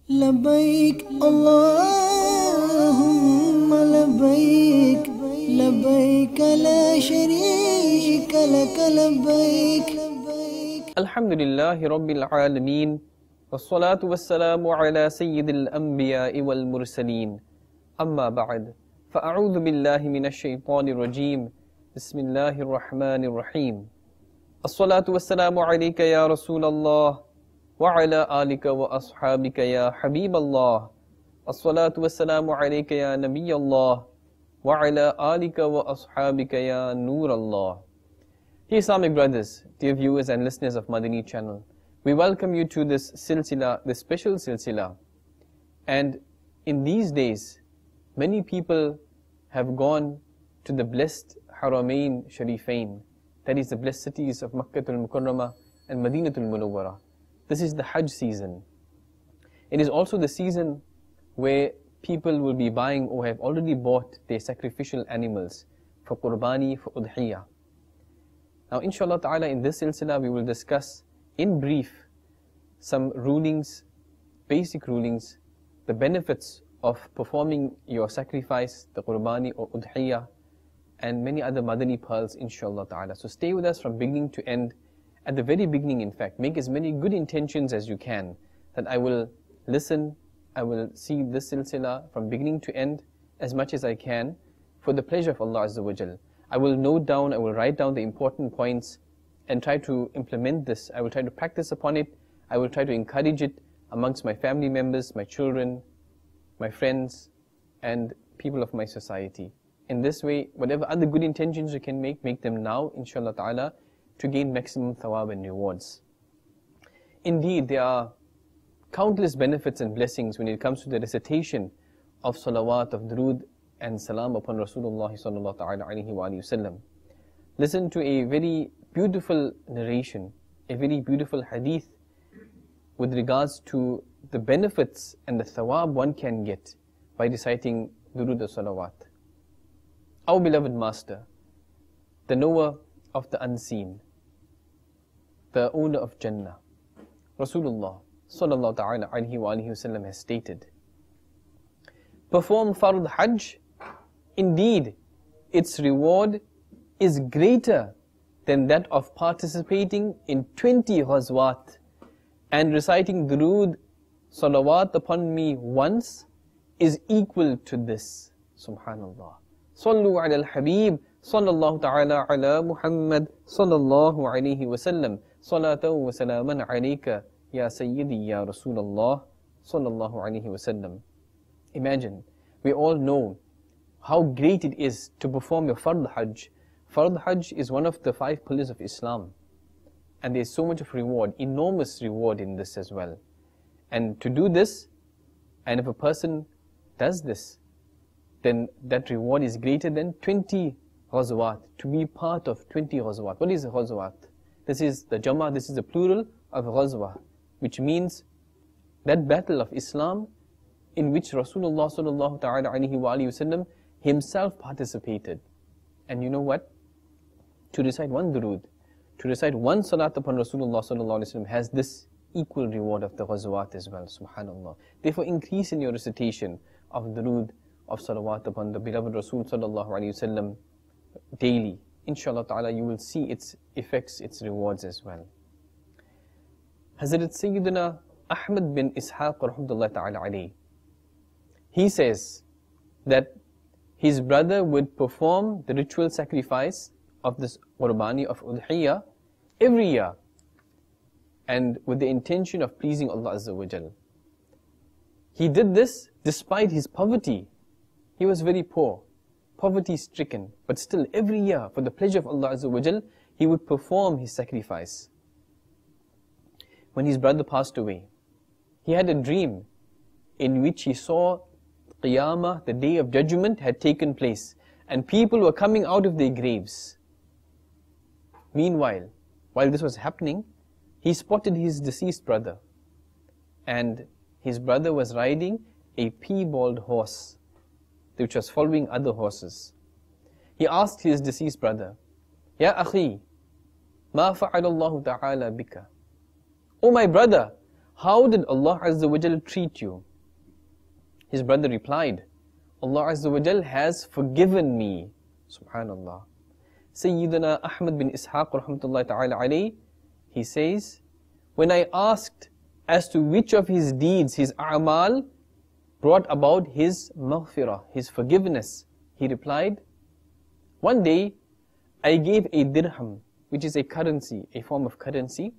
لبيك اللهم لبيك لبيك لا شريك لك لبيك الحمد لله رب العالمين والصلاة والسلام على سيد الأنبياء والمرسلين أما بعد فأعوذ بالله من الشيطان الرجيم بسم الله الرحمن الرحيم الصلاة والسلام عليك يا رسول الله وعلى آلك وأصحابك يا حبيب الله الصلاة والسلام عليك يا نبي الله وعلى آلك وأصحابك يا نور الله. Dear Islamic brothers, dear viewers and listeners of Madani channel, we welcome you to this silsila, this special silsila. And in these days, many people have gone to the blessed Haramain Sharifain, that is the blessed cities of Makkatul Mukarramah and Madinatul Munawwarah. This is the Hajj season. It is also the season where people will be buying or have already bought their sacrificial animals for Qurbani, for Udhiyah. Now inshallah ta'ala in this silsila we will discuss in brief some rulings, basic rulings, the benefits of performing your sacrifice, the Qurbani or Udhiyah, and many other Madani pearls inshallah ta'ala. So stay with us from beginning to end. At the very beginning in fact, make as many good intentions as you can, that I will listen, I will see this silsila from beginning to end as much as I can for the pleasure of Allah Azza wa Jal. I will note down, I will write down the important points and try to implement this. I will try to practice upon it. I will try to encourage it amongst my family members, my children, my friends, and people of my society. In this way, whatever other good intentions you can make them now, inshallah ta'ala, to gain maximum thawab and rewards. Indeed, there are countless benefits and blessings when it comes to the recitation of salawat, of durood and salam upon Rasulullah sallallahu alaihi wasallam. Listen to a very beautiful narration, a very beautiful hadith with regards to the benefits and the thawab one can get by reciting durood or salawat. Our beloved Master, the knower of the unseen, the owner of Jannah, Rasulullah sallallahu alaihi wasallam has stated, perform fard Hajj, indeed its reward is greater than that of participating in 20 ghazwat, and reciting durood salawat upon me once is equal to this. Subhanallah. Sallu ala al-Habib sallallahu ta'ala ala Muhammad sallallahu alayhi wa sallam. Salatan wa salaman alayka ya Sayyidi ya Rasulullah sallallahu alayhi wa sallam. Imagine, we all know how great it is to perform your fard Hajj. Fard Hajj is one of the 5 pillars of Islam. And there is so much of reward, enormous reward in this as well. And to do this, and if a person does this, then that reward is greater than 20 ghazwat, to be part of 20 ghazwat. What is a ghazwat? This is the Jama, this is the plural of ghazwa, which means that battle of Islam in which Rasulullah sallallahu ta'ala alaihi wasallam himself participated. And you know what? To recite one durood, to recite one salat upon Rasulullah sallallahu alaihi wasallam has this equal reward of the ghazwat as well, subhanallah. Therefore increase in your recitation of durood, of salawat upon the beloved Rasul sallallahu alaihi wasallam daily. Inshallah ta'ala you will see its effects, its rewards as well. Hazrat Sayyidina Ahmad bin Ishaq rahmatullahi ta'ala alayhi, he says that his brother would perform the ritual sacrifice of this Qurbani of Udhiyah every year, and with the intention of pleasing Allah Azza wa Jal. He did this despite his poverty. He was very poor, poverty stricken, but still every year for the pleasure of Allah Azza wa Jal, he would perform his sacrifice. When his brother passed away, he had a dream in which he saw Qiyamah, the day of judgment, had taken place, and people were coming out of their graves. Meanwhile, while this was happening, he spotted his deceased brother, and his brother was riding a Piebald horse, which was following other horses. He asked his deceased brother, Ya akhi, ma fa'alallahu ta'ala bika? Oh my brother, how did Allah Azza wa Jal treat you? His brother replied, Allah Azza wa Jal has forgiven me. Subhanallah. Sayyidina Ahmad bin Ishaq rahmatullahi ta'ala alayhi, he says, when I asked as to which of his deeds, his a'mal, brought about his maghfirah, his forgiveness, he replied, one day I gave a dirham, which is a currency, a form of currency.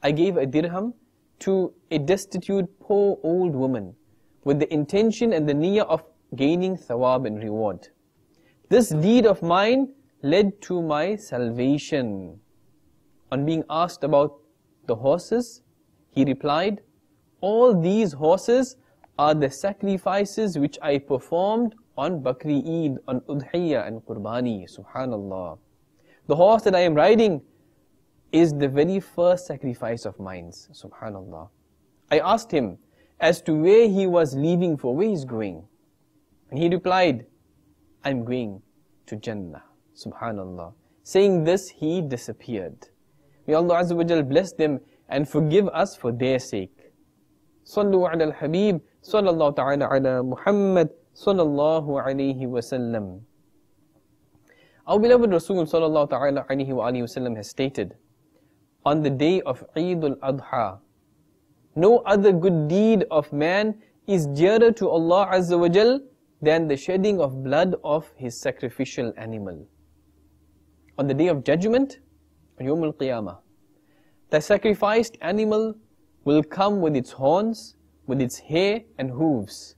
I gave a dirham to a destitute, poor old woman with the intention and the niyyah of gaining thawab and reward. This deed of mine led to my salvation. On being asked about the horses, he replied, all these horses are the sacrifices which I performed on Bakri Eid, on Udhiyya and Qurbani. Subhanallah. The horse that I am riding is the very first sacrifice of mine. Subhanallah. I asked him as to where he was leaving for, where he's going. And he replied, I'm going to Jannah. Subhanallah. Saying this, he disappeared. May Allah Azza wa Jal bless them and forgive us for their sake. Sallu ala al-Habib, sallallahu ta'ala ala Muhammad, sallallahu alayhi wa sallam. Our beloved Rasul sallallahu ta'ala alayhi wa sallam has stated, on the day of Eid al-Adha, no other good deed of man is dearer to Allah Azza wa Jal than the shedding of blood of his sacrificial animal. On the day of judgment, on Yawm al-Qiyamah, the sacrificed animal will come with its horns, with its hair and hooves.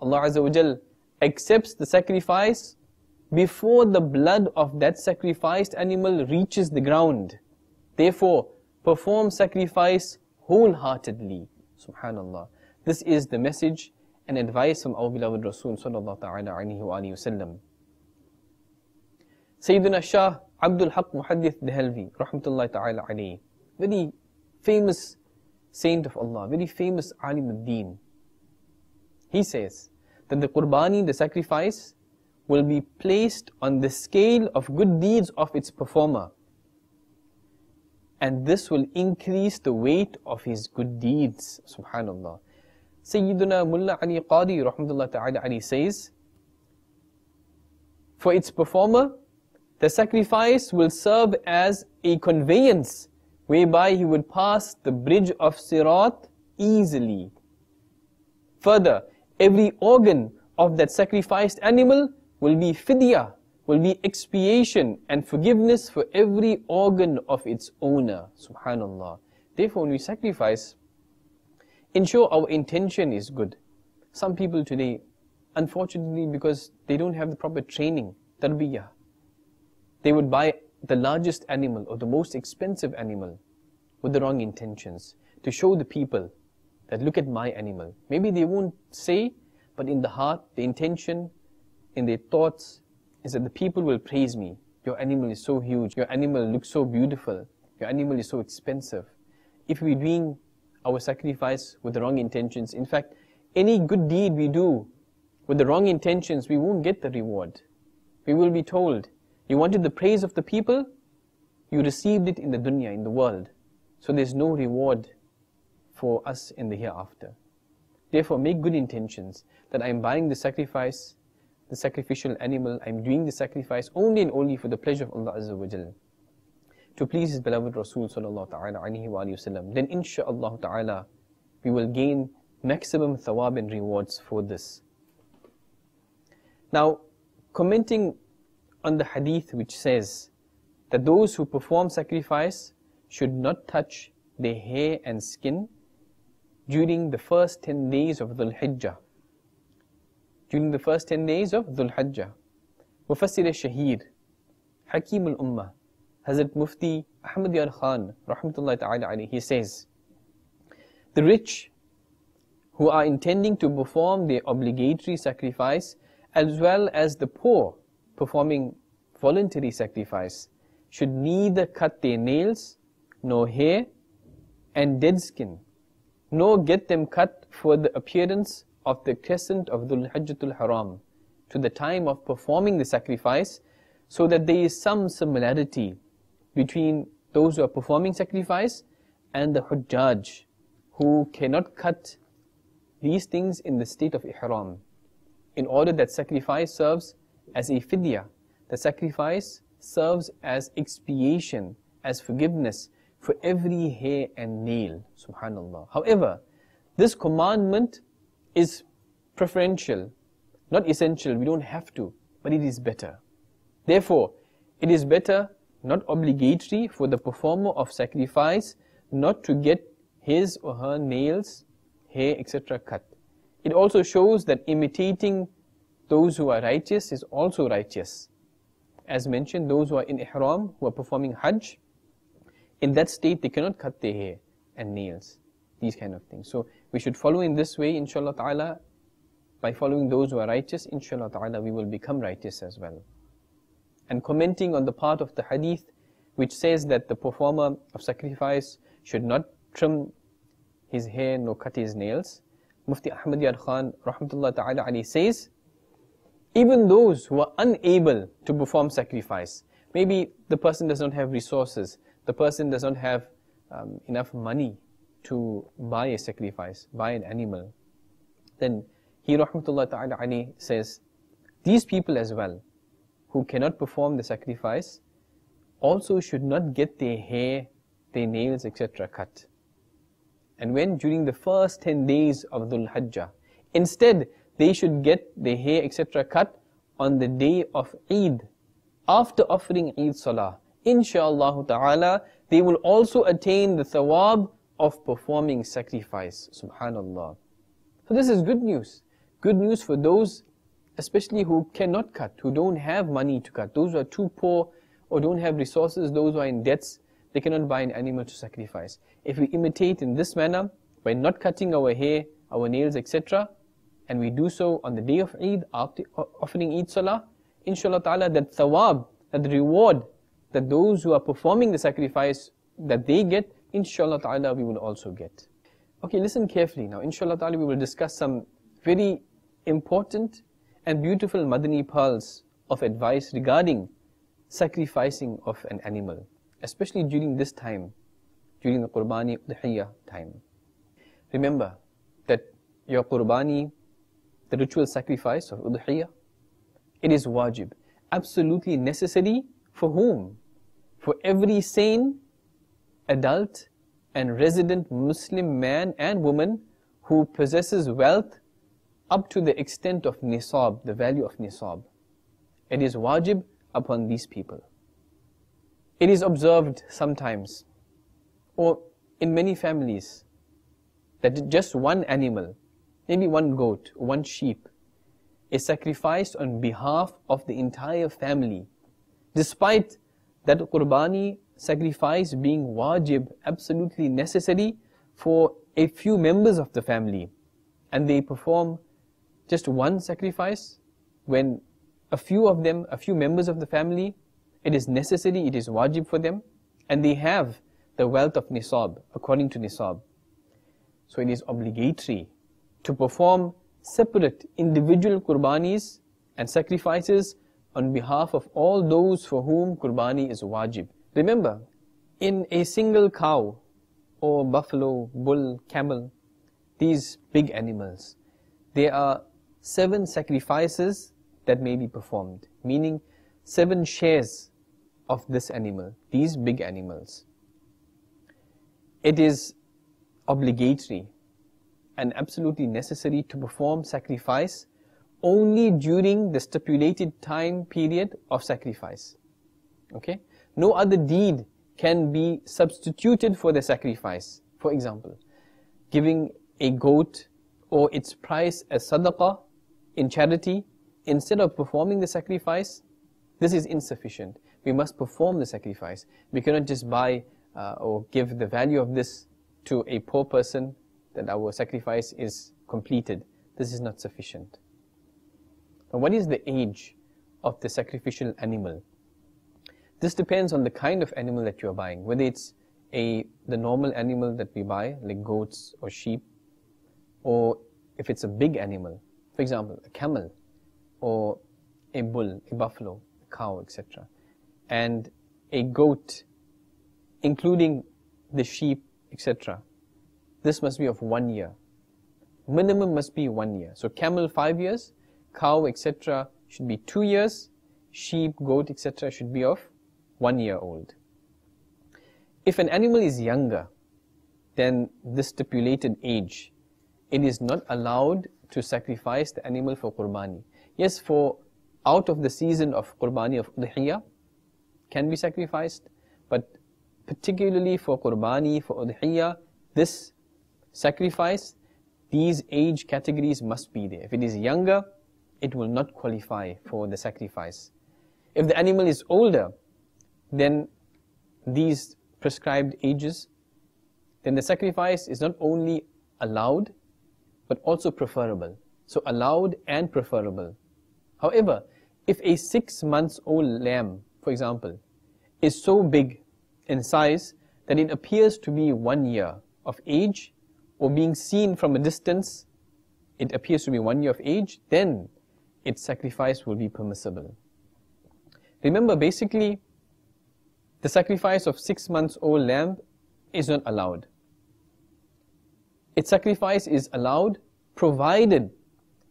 Allah Azza wa Jal accepts the sacrifice before the blood of that sacrificed animal reaches the ground. Therefore, perform sacrifice wholeheartedly. Subhanallah. This is the message and advice from our beloved Rasul sallallahu ta'ala alayhi wa sallam. Sayyidina Shah Abdul Haq Muhaddith Dehelvi, rahmatullahi ta'ala alayhi, very famous saint of Allah, very famous alim ad-deen. He says that the Qurbani, the sacrifice, will be placed on the scale of good deeds of its performer. And this will increase the weight of his good deeds. Subhanallah. Sayyiduna Mullah Ali Qadi rahmatullahi ta'ala alayhi says, for its performer, the sacrifice will serve as a conveyance whereby he would pass the bridge of Sirat easily. Further, every organ of that sacrificed animal will be fidyah, will be expiation and forgiveness for every organ of its owner. Subhanallah. Therefore, when we sacrifice, ensure our intention is good. Some people today, unfortunately, because they don't have the proper training, tarbiyah, they would buy the largest animal or the most expensive animal with the wrong intentions to show the people that look at my animal. Maybe they won't say, but in the heart, the intention, in their thoughts, is that the people will praise me. Your animal is so huge, your animal looks so beautiful, your animal is so expensive. If we're doing our sacrifice with the wrong intentions, in fact, any good deed we do with the wrong intentions, we won't get the reward. We will be told, you wanted the praise of the people, you received it in the dunya, in the world. So there's no reward for us in the hereafter. Therefore, make good intentions that I'm buying the sacrifice, the sacrificial animal, I'm doing the sacrifice only and only for the pleasure of Allah Azza wa Jal, to please His beloved Rasul sallallahu ta'ala alayhi wa sallam. Then insha'Allah ta'ala, we will gain maximum thawab and rewards for this. Now, commenting on the hadith which says that those who perform sacrifice should not touch their hair and skin during the first 10 days of Dhul Hijjah. During the first 10 days of Dhul Hijjah. Mufassir al-Shahir, Hakim al-Ummah, Hazrat Mufti Ahmad Yar Khan, rahmatullahi ta'ala alayhi, he says, the rich who are intending to perform their obligatory sacrifice, as well as the poor performing voluntary sacrifice, should neither cut their nails, nor hair, and dead skin, nor get them cut for the appearance of the crescent of Dhul Hijjatul Haram, to the time of performing the sacrifice, so that there is some similarity between those who are performing sacrifice and the Hujjaj, who cannot cut these things in the state of ihram, in order that sacrifice serves as a fidya. The sacrifice serves as expiation, as forgiveness for every hair and nail. Subhanallah. However, this commandment is preferential, not essential. We don't have to, but it is better. Therefore, it is better, not obligatory, for the performer of sacrifice not to get his or her nails, hair, etc. cut. It also shows that imitating those who are righteous is also righteous. As mentioned, those who are in ihram, who are performing hajj, in that state they cannot cut their hair and nails, these kind of things. So we should follow in this way, inshallah ta'ala. By following those who are righteous, inshallah ta'ala, we will become righteous as well. And commenting on the part of the hadith which says that the performer of sacrifice should not trim his hair nor cut his nails, Mufti Ahmad Yar Khan rahmatullah ta'ala alayhi says, even those who are unable to perform sacrifice, maybe the person does not have resources, the person does not have enough money to buy a sacrifice, buy an animal, then he rahmatullah ta'ala alayhi says, these people as well, who cannot perform the sacrifice, also should not get their hair, their nails, etc. cut. And when during the first 10 days of Dhul Hajjah, instead they should get their hair, etc. cut on the day of Eid, after offering Eid Salah. Insha'Allah ta'ala, they will also attain the thawab of performing sacrifice. Subhanallah. So this is good news. Good news for those especially who cannot cut, who don't have money to cut, those who are too poor or don't have resources, those who are in debts, they cannot buy an animal to sacrifice. If we imitate in this manner, by not cutting our hair, our nails, etc., and we do so on the day of Eid, after offering Eid Salah, inshallah ta'ala, that thawab, that reward, that those who are performing the sacrifice, that they get, inshallah ta'ala, we will also get. Okay, listen carefully now. Inshallah ta'ala, we will discuss some very important and beautiful Madani pearls of advice regarding sacrificing of an animal, especially during this time, during the Qurbani Udhiyah time. Remember that your Qurbani, the ritual sacrifice of Udhiyah, it is wajib, absolutely necessary for whom? For every sane, adult and resident Muslim man and woman who possesses wealth up to the extent of nisab, the value of nisab. It is wajib upon these people. It is observed sometimes, or in many families, that just one animal, maybe one goat, one sheep, is sacrificed on behalf of the entire family, despite that Qurbani sacrifice being wajib, absolutely necessary for a few members of the family, and they perform just one sacrifice when a few of them, a few members of the family, it is necessary, it is wajib for them, and they have the wealth of nisab, according to nisab. So it is obligatory to perform separate individual qurbanis and sacrifices on behalf of all those for whom qurbani is wajib. Remember, in a single cow or buffalo, bull, camel, these big animals, there are 7 sacrifices that may be performed, meaning 7 shares of this animal, these big animals. It is obligatory and absolutely necessary to perform sacrifice only during the stipulated time period of sacrifice. Okay? No other deed can be substituted for the sacrifice. For example, giving a goat or its price as sadaqah in charity instead of performing the sacrifice, this is insufficient. We must perform the sacrifice. We cannot just buy or give the value of this to a poor person that our sacrifice is completed. This is not sufficient. Now, what is the age of the sacrificial animal? This depends on the kind of animal that you are buying, whether it's the normal animal that we buy, like goats or sheep, or if it's a big animal, for example, a camel, or a bull, a buffalo, a cow, etc. And a goat, including the sheep, etc. this must be of 1 year. Minimum must be 1 year. So camel 5 years, cow, etc. should be 2 years, sheep, goat, etc. should be of 1 year old. If an animal is younger than the stipulated age, it is not allowed to sacrifice the animal for qurbani. Yes, for out of the season of qurbani, of udhiyah, can be sacrificed, but particularly for qurbani, for udhiyah, this sacrifice, these age categories must be there. If it is younger, it will not qualify for the sacrifice. If the animal is older than these prescribed ages, then the sacrifice is not only allowed, but also preferable. So allowed and preferable. However, if a 6 months old lamb, for example, is so big in size that it appears to be 1 year of age, or being seen from a distance, it appears to be 1 year of age, then its sacrifice will be permissible. Remember, basically, the sacrifice of 6 months old lamb is not allowed. Its sacrifice is allowed provided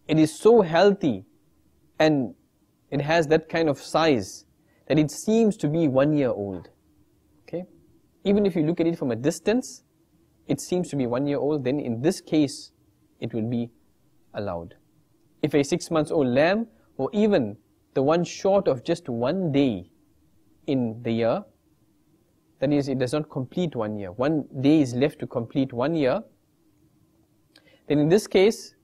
it is so healthy and it has that kind of size that it seems to be 1 year old. Okay? Even if you look at it from a distance, it seems to be 1 year old, then in this case, it will be allowed. If a 6 months old lamb, or even the one short of just 1 day in the year, that is, it does not complete 1 year, 1 day is left to complete 1 year, then in this case,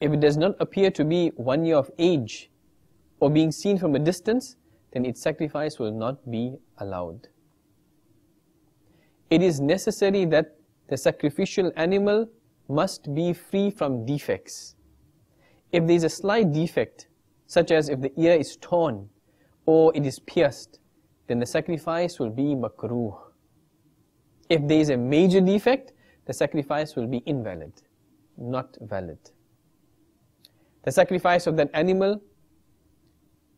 if it does not appear to be 1 year of age, or being seen from a distance, then its sacrifice will not be allowed. It is necessary that the sacrificial animal must be free from defects. If there is a slight defect, such as if the ear is torn or it is pierced, then the sacrifice will be makruh. If there is a major defect, the sacrifice will be invalid, not valid. The sacrifice of that animal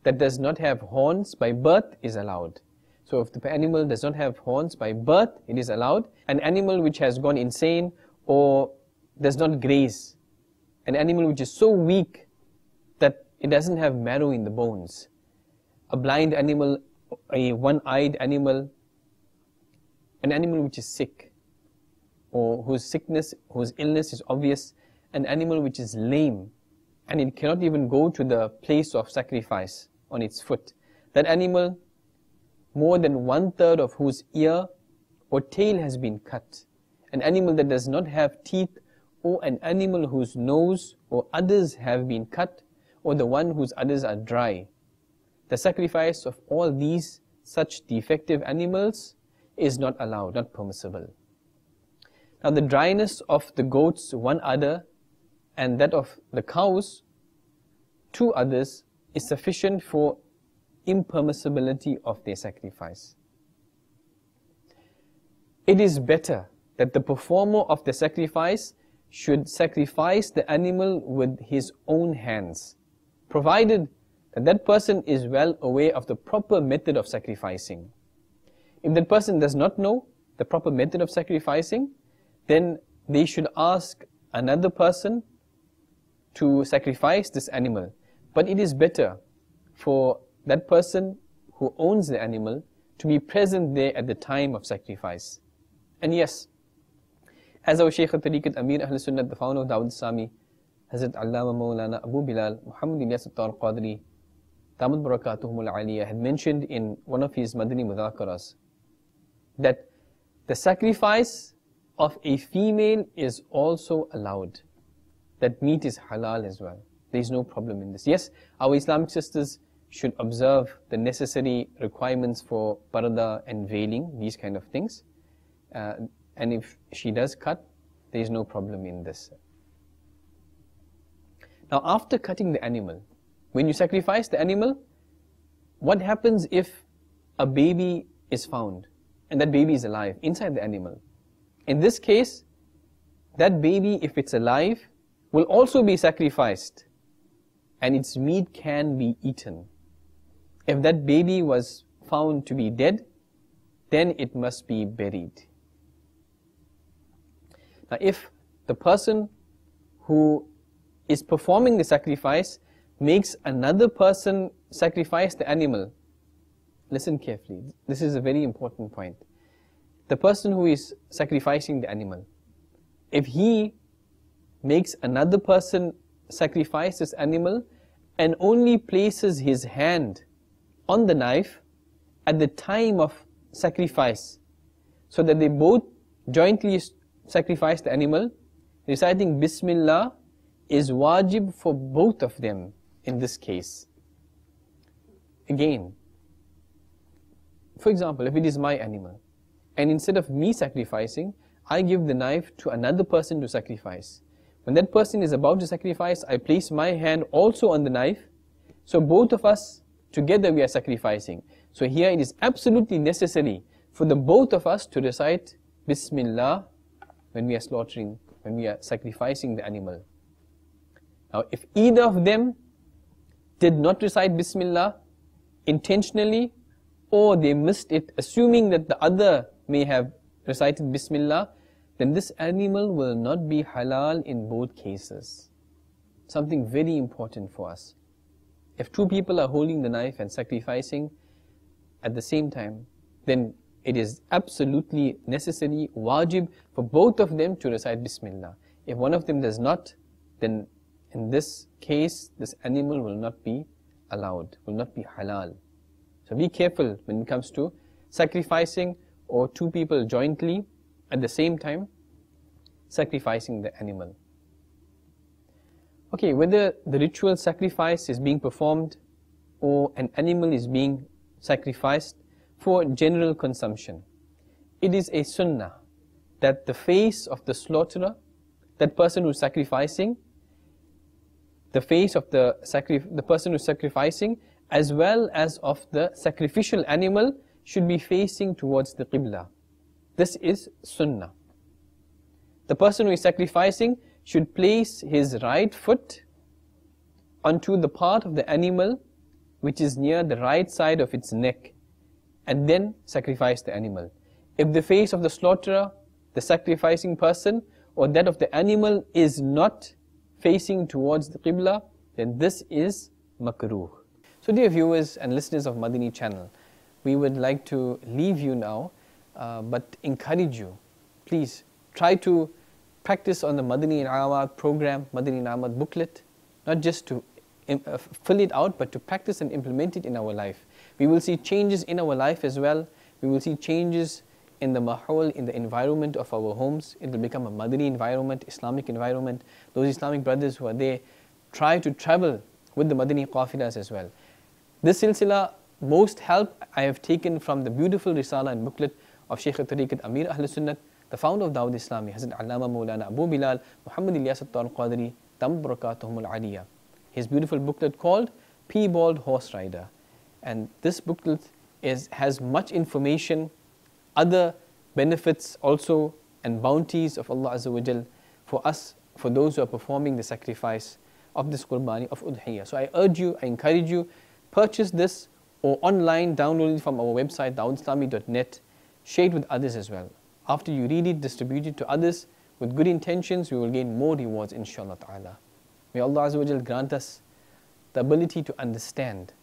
that does not have horns by birth is allowed. So if the animal does not have horns by birth, it is allowed. An animal which has gone insane or does not graze, an animal which is so weak that it doesn't have marrow in the bones, a blind animal, a one-eyed animal, an animal which is sick, or whose sickness, whose illness is obvious, an animal which is lame, and it cannot even go to the place of sacrifice on its foot. That animal, more than 1/3 of whose ear or tail has been cut, an animal that does not have teeth, or an animal whose nose or udders have been cut, or the one whose udders are dry. The sacrifice of all these such defective animals is not allowed, not permissible. Now the dryness of the goat's one udder and that of the cow's 2 udders is sufficient for impermissibility of their sacrifice. It is better that the performer of the sacrifice should sacrifice the animal with his own hands, provided that that person is well aware of the proper method of sacrificing. If that person does not know the proper method of sacrificing, then they should ask another person to sacrifice this animal. But it is better for that person who owns the animal to be present there at the time of sacrifice. And yes, as our Shaykh al-Tariqat Amir Ahl Sunnah, the founder of Dawud Sami, Hazrat Allama Maulana Abu Bilal Muhammad Ilyas al-Qadri, Damad Barakatuhum al-Aliyah, had mentioned in one of his Madani Mudhakaras that the sacrifice of a female is also allowed. That meat is halal as well. There is no problem in this. Yes, our Islamic sisters should observe the necessary requirements for parda and veiling, these kind of things. And if she does cut, there is no problem in this. Now after cutting the animal, when you sacrifice the animal, what happens if a baby is found and that baby is alive inside the animal? In this case, that baby, if it's alive, will also be sacrificed and its meat can be eaten. If that baby was found to be dead, then it must be buried. Now if the person who is performing the sacrifice makes another person sacrifice the animal, listen carefully, this is a very important point. The person who is sacrificing the animal, if he makes another person sacrifice this animal and only places his hand on the knife at the time of sacrifice, so that they both jointly sacrifice the animal, reciting Bismillah is wajib for both of them in this case. Again, for example, if it is my animal, and instead of me sacrificing, I give the knife to another person to sacrifice. When that person is about to sacrifice, I place my hand also on the knife, so both of us together we are sacrificing. So here it is absolutely necessary for the both of us to recite Bismillah when we are slaughtering, when we are sacrificing the animal. Now if either of them did not recite Bismillah intentionally, or they missed it, assuming that the other may have recited Bismillah, then this animal will not be halal in both cases. Something very important for us. If two people are holding the knife and sacrificing at the same time, then it is absolutely necessary, wajib, for both of them to recite Bismillah. If one of them does not, then in this case, this animal will not be allowed, will not be halal. So be careful when it comes to sacrificing, or two people jointly at the same time sacrificing the animal. Okay, whether the ritual sacrifice is being performed or an animal is being sacrificed for general consumption, it is a sunnah that the face of the slaughterer, that person who is sacrificing, the face of the person who is sacrificing, as well as of the sacrificial animal, should be facing towards the Qibla. This is sunnah. The person who is sacrificing should place his right foot onto the part of the animal which is near the right side of its neck, and then sacrifice the animal. If the face of the slaughterer, the sacrificing person, or that of the animal is not facing towards the Qibla, then this is makruh. So dear viewers and listeners of Madani channel, we would like to leave you now, but encourage you, please try to practice on the Madani In'amat program, Madani In'amat booklet, not just to fill it out, but to practice and implement it in our life. We will see changes in our life as well. We will see changes in the mahol, in the environment of our homes. It will become a Madani environment, Islamic environment. Those Islamic brothers who are there, try to travel with the Madani qafilas as well. This silsila, most help I have taken from the beautiful risala and booklet of Shaykh al-Tariqat Amir Ahl Sunnat, the founder of Dawud Islami, Hazrat Allama Maulana Abu Bilal Muhammad Ilyas al-Qadri, Dam Barakatuhum al-Aliyah. His beautiful booklet called Piebald Horse Rider. And this booklet has much information, other benefits also, and bounties of Allah Azza wa Jal for us, for those who are performing the sacrifice of this Qurbani of Udhiyah. So I urge you, I encourage you, purchase this, or online, download it from our website, dawudislami.net, share it with others as well. After you read it, distribute it to others with good intentions, we will gain more rewards, inshallah ta'ala. May Allah Azza wa Jal grant us the ability to understand,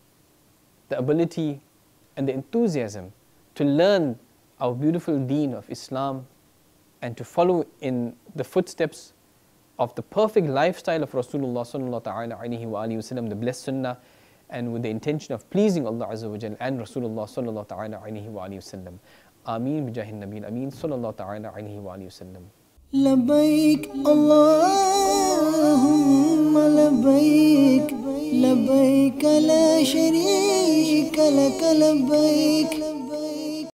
the ability and the enthusiasm to learn our beautiful deen of Islam, and to follow in the footsteps of the perfect lifestyle of Rasulullah sallallahu ta'ala alayhi wa alihi wasallam, the blessed sunnah, and with the intention of pleasing Allah Azza wa Jal and Rasulullah sallallahu ta'ala alayhi wa alihi wasallam. Ameen bijahin nabil ameen sallallahu ta'ala alayhi wa alihi wasallam. لبيك اللهم لبيك لبيك لا شريك لك لبيك